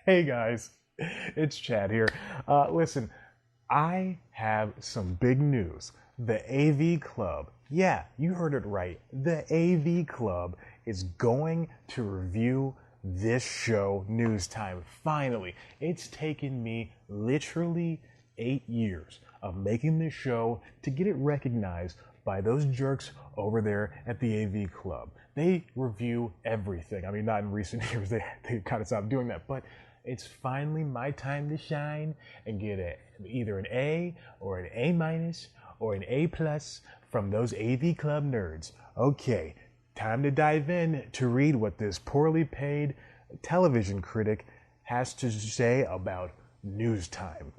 Hey guys, it's Chad here. Listen, I have some big news. The AV Club, yeah, you heard it right. The AV Club is going to review this show, News Time. Finally, it's taken me literally 8 years of making this show to get it recognized by those jerks over there at the AV Club. They review everything. I mean, not in recent years, they kind of stopped doing that, but it's finally my time to shine and get either an A or an A minus or an A plus from those AV Club nerds. Okay, time to dive in to read what this poorly paid television critic has to say about News Time.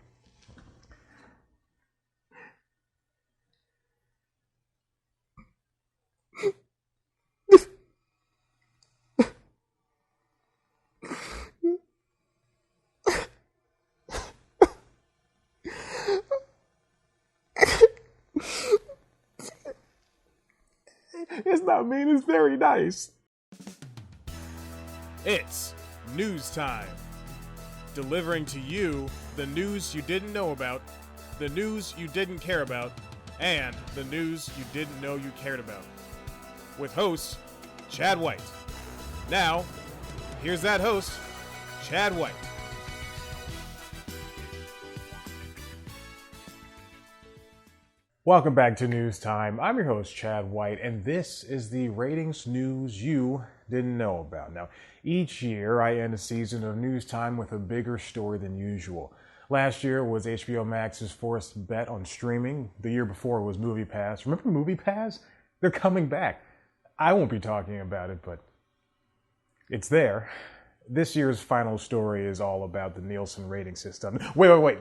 It's not mean, it's very nice. It's News Time. Delivering to you the news you didn't know about, the news you didn't care about, and the news you didn't know you cared about. With host, Chad White. Now, here's that host, Chad White. Welcome back to News Time. I'm your host, Chad White, and this is the ratings news you didn't know about. Now, each year I end a season of News Time with a bigger story than usual. Last year was HBO Max's first bet on streaming. The year before was MoviePass. Remember MoviePass? They're coming back. I won't be talking about it, but it's there. This year's final story is all about the Nielsen rating system. Wait.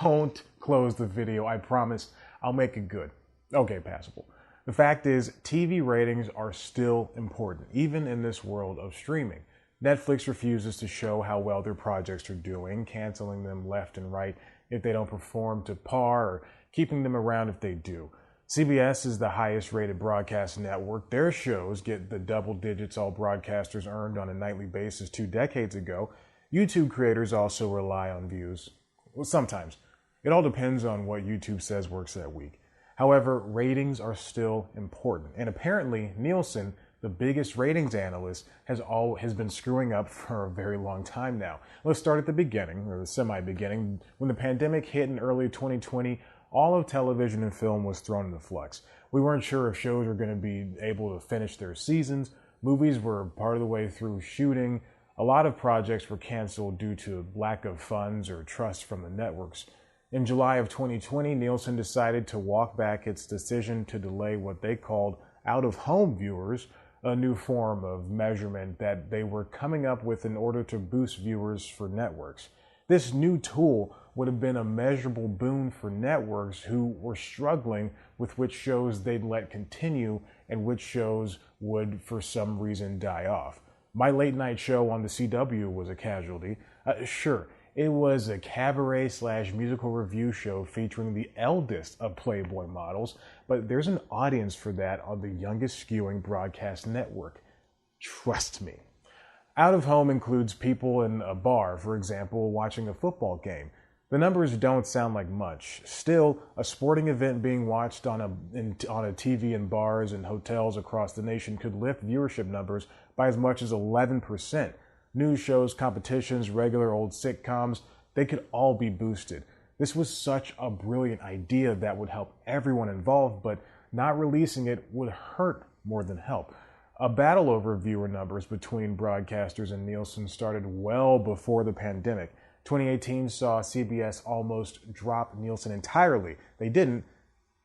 Don't close the video, I promise. I'll make it good. Okay, passable. The fact is, TV ratings are still important, even in this world of streaming. Netflix refuses to show how well their projects are doing, canceling them left and right if they don't perform to par, or keeping them around if they do. CBS is the highest rated broadcast network. Their shows get the double digits all broadcasters earned on a nightly basis 2 decades ago. YouTube creators also rely on views. Well, sometimes. It all depends on what YouTube says works that week. However, ratings are still important. And apparently, Nielsen, the biggest ratings analyst, has been screwing up for a very long time now. Let's start at the beginning, or the semi-beginning. When the pandemic hit in early 2020, all of television and film was thrown into flux. We weren't sure if shows were going to be able to finish their seasons. Movies were part of the way through shooting. A lot of projects were canceled due to lack of funds or trust from the networks. In July of 2020, Nielsen decided to walk back its decision to delay what they called out-of-home viewers, a new form of measurement that they were coming up with in order to boost viewers for networks. This new tool would have been a measurable boon for networks who were struggling with which shows they'd let continue and which shows would, for some reason, die off. My late night show on the CW was a casualty. Sure, it was a cabaret/musical review show featuring the eldest of Playboy models, but there's an audience for that on the youngest skewing broadcast network. Trust me. Out of home includes people in a bar, for example, watching a football game. The numbers don't sound like much. Still, a sporting event being watched on a TV in bars and hotels across the nation could lift viewership numbers by as much as 11%. News shows, competitions, regular old sitcoms, they could all be boosted. This was such a brilliant idea that would help everyone involved, but not releasing it would hurt more than help. A battle over viewer numbers between broadcasters and Nielsen started well before the pandemic. 2018 saw CBS almost drop Nielsen entirely. They didn't.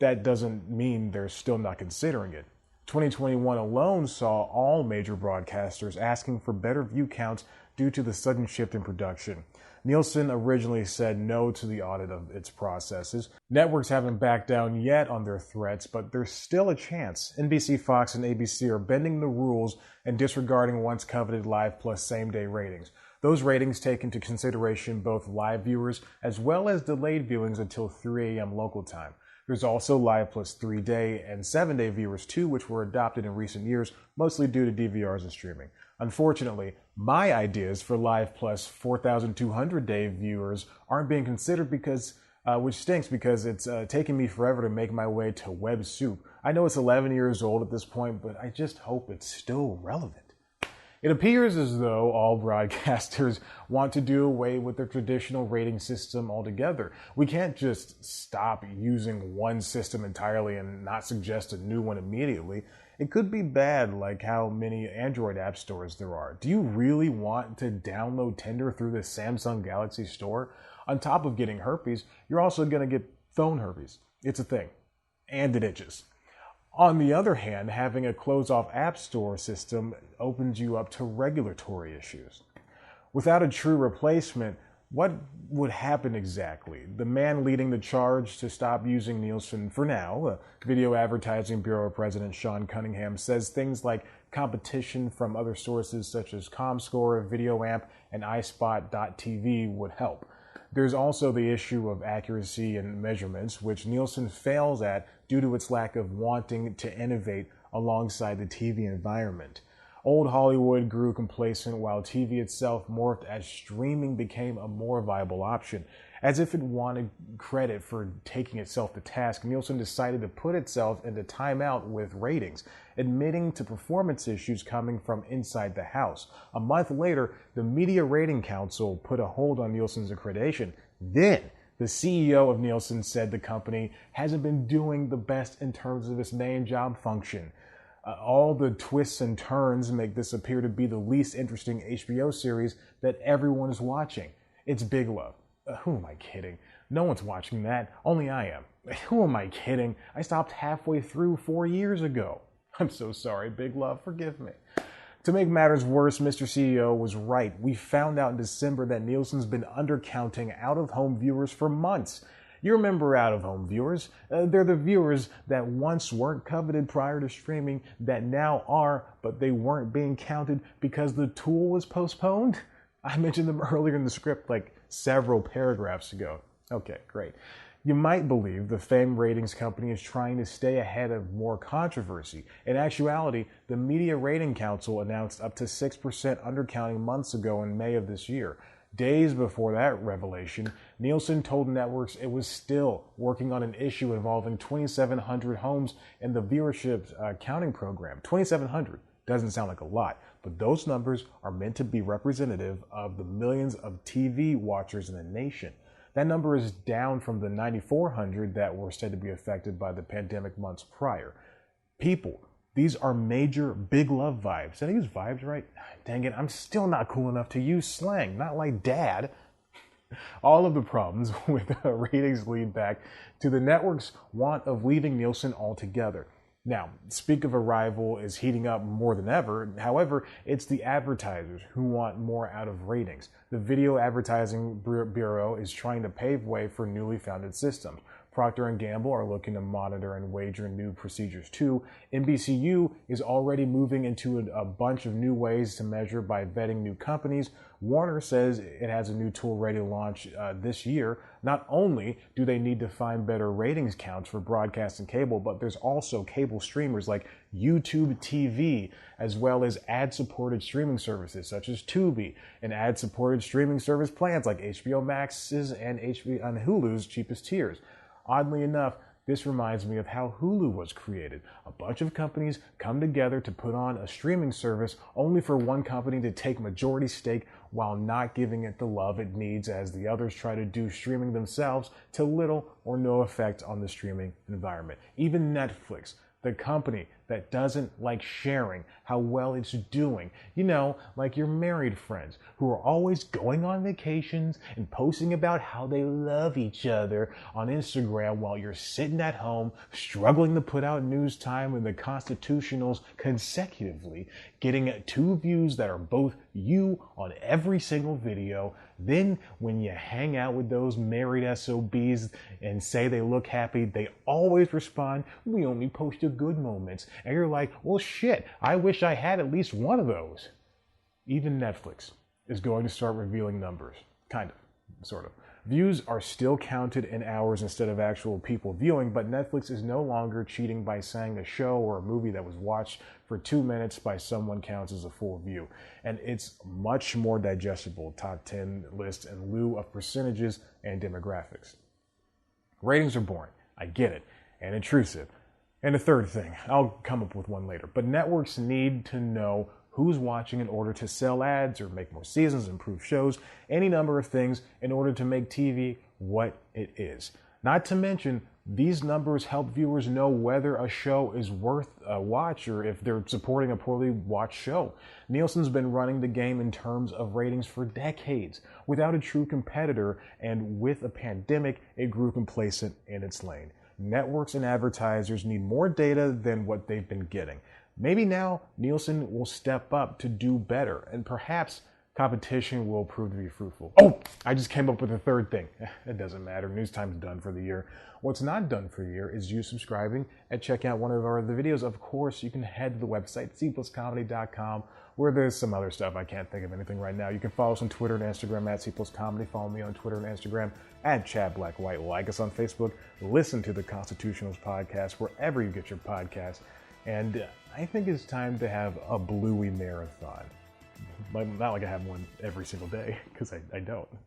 That doesn't mean they're still not considering it. 2021 alone saw all major broadcasters asking for better view counts due to the sudden shift in production. Nielsen originally said no to the audit of its processes. Networks haven't backed down yet on their threats, but there's still a chance. NBC, Fox, and ABC are bending the rules and disregarding once coveted live plus same-day ratings. Those ratings take into consideration both live viewers as well as delayed viewings until 3 a.m. local time. There's also live plus 3-day and 7-day viewers too, which were adopted in recent years, mostly due to DVRs and streaming. Unfortunately, my ideas for Live Plus 4,200 day viewers aren't being considered because, which stinks because it's taking me forever to make my way to Web Soup. I know it's 11 years old at this point, but I just hope it's still relevant. It appears as though all broadcasters want to do away with their traditional rating system altogether. We can't just stop using one system entirely and not suggest a new one immediately. It could be bad, like how many Android app stores there are. Do you really want to download Tinder through the Samsung Galaxy Store? On top of getting herpes, you're also going to get phone herpes. It's a thing. And it itches. On the other hand, having a closed-off app store system opens you up to regulatory issues. Without a true replacement, what would happen exactly? The man leading the charge to stop using Nielsen for now, Video Advertising Bureau President Sean Cunningham, says things like competition from other sources such as ComScore, VideoAmp, and iSpot.tv would help. There's also the issue of accuracy and measurements, which Nielsen fails at due to its lack of wanting to innovate alongside the TV environment. Old Hollywood grew complacent while TV itself morphed as streaming became a more viable option. As if it wanted credit for taking itself to task, Nielsen decided to put itself into timeout with ratings, admitting to performance issues coming from inside the house. A month later, the Media Rating Council put a hold on Nielsen's accreditation. Then, the CEO of Nielsen said the company hasn't been doing the best in terms of its main job function. All the twists and turns make this appear to be the least interesting HBO series that everyone is watching. It's Big Love. Who am I kidding? No one's watching that. Only I am. Who am I kidding? I stopped halfway through 4 years ago. I'm so sorry, Big Love. Forgive me. To make matters worse, Mr. CEO was right. We found out in December that Nielsen's been undercounting out-of-home viewers for months. You remember out-of-home viewers. They're the viewers that once weren't coveted prior to streaming that now are, but they weren't being counted because the tool was postponed. I mentioned them earlier in the script, like several paragraphs ago. Okay, great. You might believe the famed ratings company is trying to stay ahead of more controversy. In actuality, the Media Rating Council announced up to 6% undercounting months ago in May of this year. Days before that revelation, Nielsen told networks it was still working on an issue involving 2,700 homes in the viewership counting program. 2,700 doesn't sound like a lot, but those numbers are meant to be representative of the millions of TV watchers in the nation. That number is down from the 9,400 that were said to be affected by the pandemic months prior. People, these are major Big Love vibes. Did I use vibes right? Dang it, I'm still not cool enough to use slang, not like Dad. All of the problems with ratings lead back to the network's want of leaving Nielsen altogether. Now, speak of a rival is heating up more than ever. However, it's the advertisers who want more out of ratings. The Video Advertising Bureau is trying to pave way for newly founded systems. Procter & Gamble are looking to monitor and wager new procedures too. NBCU is already moving into a bunch of new ways to measure by vetting new companies. Warner says it has a new tool ready to launch this year. Not only do they need to find better ratings counts for broadcast and cable, but there's also cable streamers like YouTube TV, as well as ad-supported streaming services such as Tubi, and ad-supported streaming service plans like HBO Max's and Hulu's cheapest tiers. Oddly enough, this reminds me of how Hulu was created. A bunch of companies come together to put on a streaming service only for one company to take majority stake while not giving it the love it needs as the others try to do streaming themselves to little or no effect on the streaming environment. Even Netflix, the company that doesn't like sharing how well it's doing. You know, like your married friends who are always going on vacations and posting about how they love each other on Instagram while you're sitting at home struggling to put out news time and the constitutionals consecutively, getting 2 views that are both you on every single video. Then when you hang out with those married SOBs and say they look happy, they always respond, "We only post the good moments." And you're like, well, shit, I wish I had at least one of those. Even Netflix is going to start revealing numbers. Kind of. sort of. Views are still counted in hours instead of actual people viewing, but Netflix is no longer cheating by saying a show or a movie that was watched for 2 minutes by someone counts as a full view. And it's much more digestible top 10 list in lieu of percentages and demographics. Ratings are boring, I get it, and intrusive. And a third thing, I'll come up with one later, but networks need to know who's watching in order to sell ads or make more seasons, improve shows, any number of things in order to make TV what it is. Not to mention, these numbers help viewers know whether a show is worth a watch or if they're supporting a poorly watched show. Nielsen's been running the game in terms of ratings for decades. Without a true competitor and with a pandemic, it grew complacent in its lane. Networks and advertisers need more data than what they've been getting. Maybe now Nielsen will step up to do better, and perhaps competition will prove to be fruitful. Oh, I just came up with a third thing. It doesn't matter. News Time's done for the year. What's not done for the year is you subscribing and checking out one of our other videos. Of course, you can head to the website, cpluscomedy.com, where there's some other stuff. I can't think of anything right now. You can follow us on Twitter and Instagram at cpluscomedy. Follow me on Twitter and Instagram at ChadBlackWhite. Like us on Facebook. Listen to the Constitutionals podcast wherever you get your podcasts. And I think it's time to have a Bluey marathon. Not like I have one every single day, because I don't.